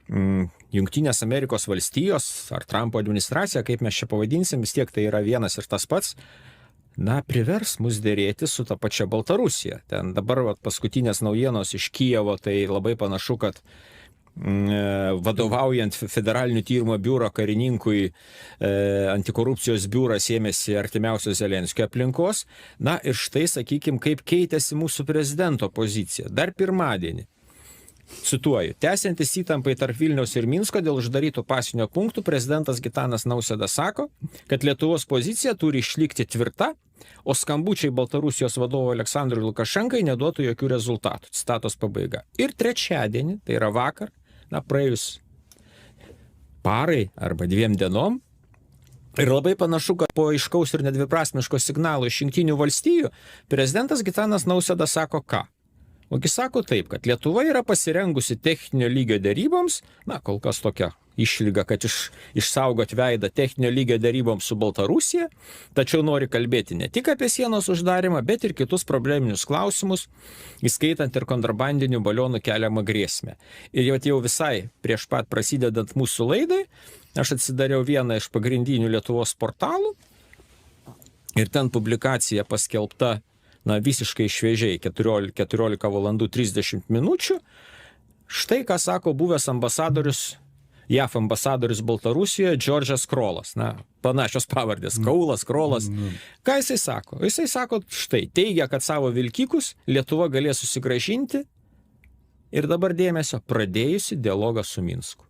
Jungtinės Amerikos valstijos ar Trumpo administracija, kaip mes čia pavadinsim, vis tiek tai yra vienas ir tas pats, privers mus dėrėti su ta pačia Baltarusija. Ten dabar paskutinės naujienos iš Kijevo, tai labai panašu, kad vadovaujant federalinių tyrimo biuro karininkui antikorupcijos biuras ėmėsi artimiausios Zelenskio aplinkos. Ir štai, sakykim, kaip keitėsi mūsų prezidento pozicija. Dar pirmadienį, cituoju, tęsiantis įtampai tarp Vilniaus ir Minsko dėl uždarytų pasienio punktų, prezidentas Gitanas Nausėda sako, kad Lietuvos pozicija turi išlikti tvirta, o skambučiai Baltarusijos vadovo Aleksandrui Lukašenkai neduotų jokių rezultatų. Citatos pabaiga. Ir trečiadienį, tai yra vakar, praėjus parai arba 2 dienom, ir labai panašu, kad po aiškaus ir nedviprasmiško signalo iš Jungtinių valstijų, prezidentas Gitanas Nausėda sako ką? Ogi sako taip, kad Lietuva yra pasirengusi techninio lygio deryboms, kol kas tokia išlyga, kad išsaugot veidą techninio lygio deryboms su Baltarusija, tačiau nori kalbėti ne tik apie sienos uždarimą, bet ir kitus probleminius klausimus, įskaitant ir kontrabandinių balionų keliamą grėsmę. Ir jau visai prieš pat prasidedant mūsų laidai, aš atsidariau vieną iš pagrindinių Lietuvos portalų ir ten publikacija paskelbta visiškai šviežiai 14 valandų 30 minučių. Štai ką sako buvęs ambasadorius, JAF ambasadorius Baltarusijoje, Džordžas Krolas. Panašios pavardės, Kaulas, Krolas. Ką jisai sako? Jisai sako štai, teigia, kad savo vilkikus Lietuva galės susigrąžinti ir dabar dėmesio pradėjusi dialogą su Minsku.